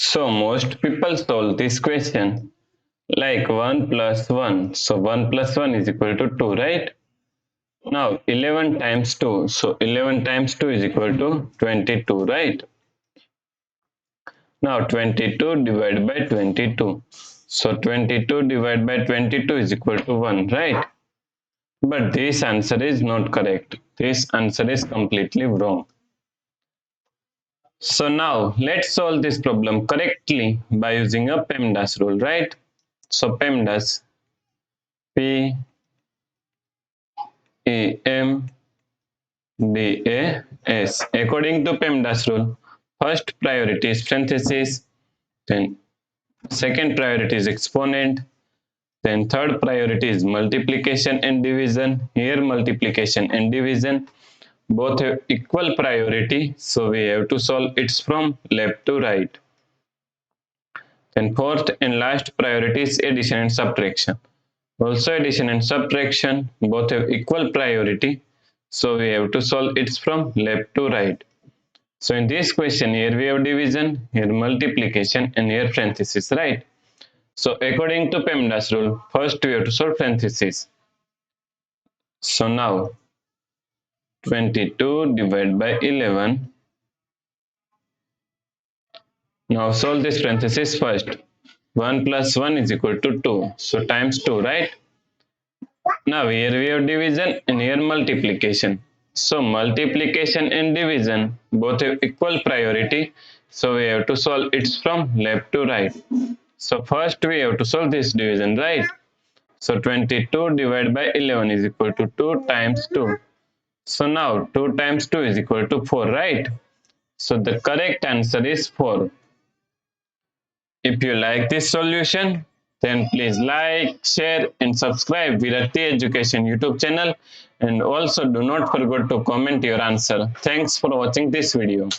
So most people solve this question like 1 plus 1. So 1 plus 1 is equal to 2, right? Now 11 times 2. So 11 times 2 is equal to 22, right? Now 22 divided by 22. So 22 divided by 22 is equal to 1, right? But this answer is not correct. This answer is completely wrong. So now let's solve this problem correctly by using a PEMDAS rule, right? So PEMDAS, P-E-M-D-A-S. According to PEMDAS rule, first priority is parenthesis, then second priority is exponent, then third priority is multiplication and division. Here multiplication and division both have equal priority, so we have to solve it from left to right. Then fourth and last priority is addition and subtraction. Also addition and subtraction both have equal priority, so we have to solve it from left to right. So in this question, here we have division, here multiplication, and here parenthesis, right? So according to PEMDAS rule, first we have to solve parenthesis. So now 22 divided by 11. Now solve this parenthesis first. 1 plus 1 is equal to 2. So times 2, right? Now here we have division and here multiplication. So multiplication and division both have equal priority. So we have to solve it from left to right. So first we have to solve this division, right? So 22 divided by 11 is equal to 2 times 2. So now 2 times 2 is equal to 4, right? So the correct answer is 4. If you like this solution, then please like, share and subscribe Virakti Education YouTube channel, and also do not forget to comment your answer. Thanks for watching this video.